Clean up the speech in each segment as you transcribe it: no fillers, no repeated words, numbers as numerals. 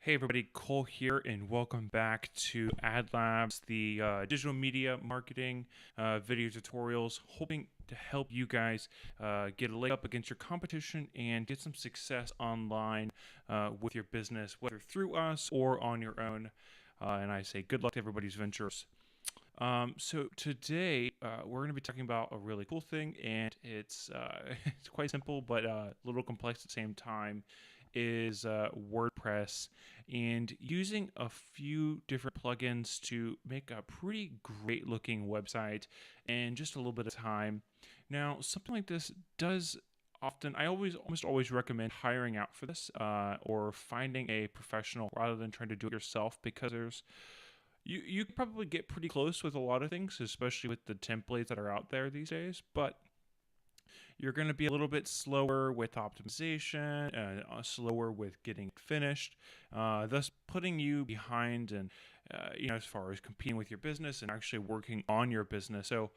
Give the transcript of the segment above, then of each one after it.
Hey everybody, Cole here, and welcome back to AdLabs, the digital media marketing video tutorials, hoping to help you guys get a leg up against your competition and get some success online with your business, whether through us or on your own. And I say good luck to everybody's ventures. So today we're going to be talking about a really cool thing, and it's it's quite simple but a little complex at the same time. Is WordPress, and using a few different plugins to make a pretty great looking website in just a little bit of time. Now, something like this does often, I almost always recommend hiring out for this or finding a professional rather than trying to do it yourself, because you can probably get pretty close with a lot of things, especially with the templates that are out there these days, but you're going to be a little bit slower with optimization and slower with getting finished, thus putting you behind and as far as competing with your business and actually working on your business. So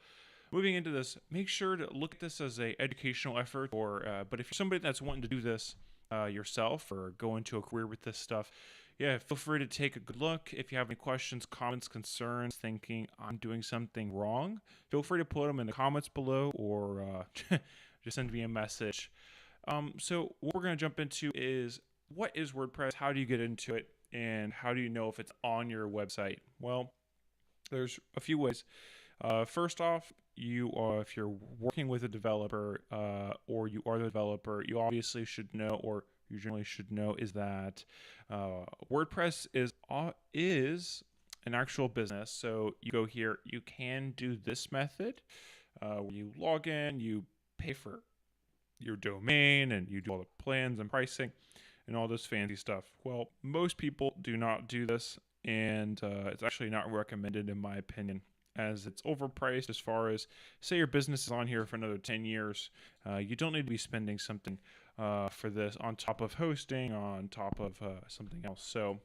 moving into this, make sure to look at this as a educational effort, but if you're somebody that's wanting to do this yourself or go into a career with this stuff, yeah, feel free to take a good look. If you have any questions, comments, concerns, thinking I'm doing something wrong, feel free to put them in the comments below, or just send me a message. So what we're going to jump into is, what is WordPress? How do you get into it? And how do you know if it's on your website? Well, there's a few ways. First off, if you're working with a developer or you are the developer, you obviously should know, or you generally should know, is that WordPress is an actual business. So you go here, you can do this method where you log in, you pay for your domain, and you do all the plans and pricing and all this fancy stuff. Well, most people do not do this, and it's actually not recommended in my opinion, as it's overpriced. As far as, say your business is on here for another 10 years, you don't need to be spending something for this on top of hosting, on top of something else. So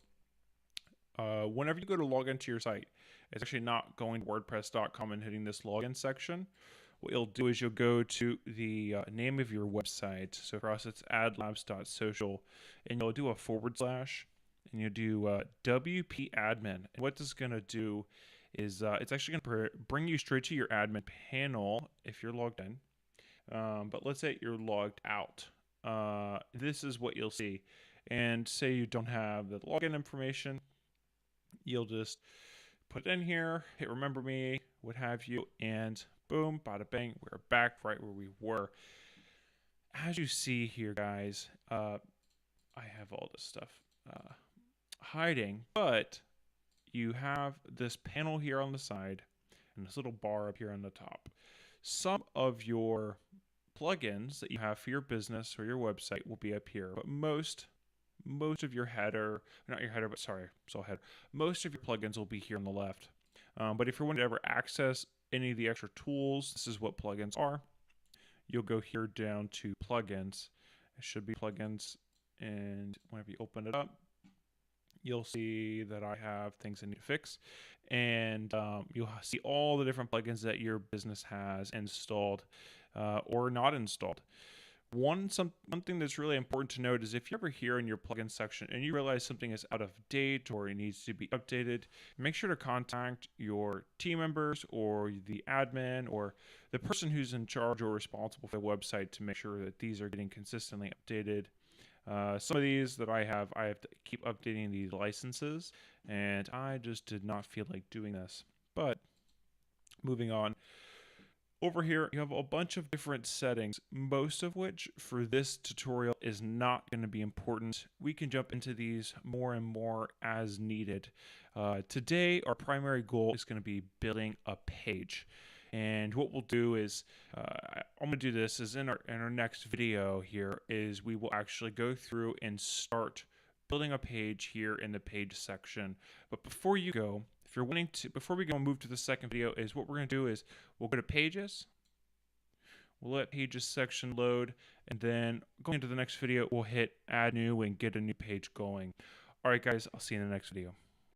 whenever you go to log into your site, it's actually not going to WordPress.com and hitting this login section. What you'll do is you'll go to the name of your website. So for us, it's adlabs.social, and you'll do a / and you'll do WP admin. And what this is going to do is it's actually going to bring you straight to your admin panel if you're logged in. But let's say you're logged out. This is what you'll see. And say you don't have the login information, you'll just put it in here, hit remember me, what have you, and boom, bada bang, we're back right where we were. As you see here, guys, I have all this stuff hiding, but you have this panel here on the side and this little bar up here on the top. Some of your plugins that you have for your business or your website will be up here, but most of your header, not your header, but sorry, so header, most of your plugins will be here on the left. But if you want to ever access any of the extra tools, this is what plugins are. You'll go here down to plugins. It should be plugins, and whenever you open it up, you'll see that I have things I need to fix, and you'll see all the different plugins that your business has installed or not installed. Something that's really important to note is, if you're ever here in your plugin section and you realize something is out of date or it needs to be updated, make sure to contact your team members or the admin or the person who's in charge or responsible for the website to make sure that these are getting consistently updated. Some of these that I have to keep updating these licenses, and I just did not feel like doing this. But moving on. Over here, you have a bunch of different settings, most of which for this tutorial is not going to be important. We can jump into these more and more as needed. Today, our primary goal is going to be building a page. And what we'll do is, I'm going to do this is in our next video here, is we will actually go through and start building a page here in the page section. But before you go, if you're wanting to, before we go and move to the second video, is what we're going to do is we'll go to pages. We'll let pages section load, and then going into the next video, we'll hit add new and get a new page going. All right, guys, I'll see you in the next video.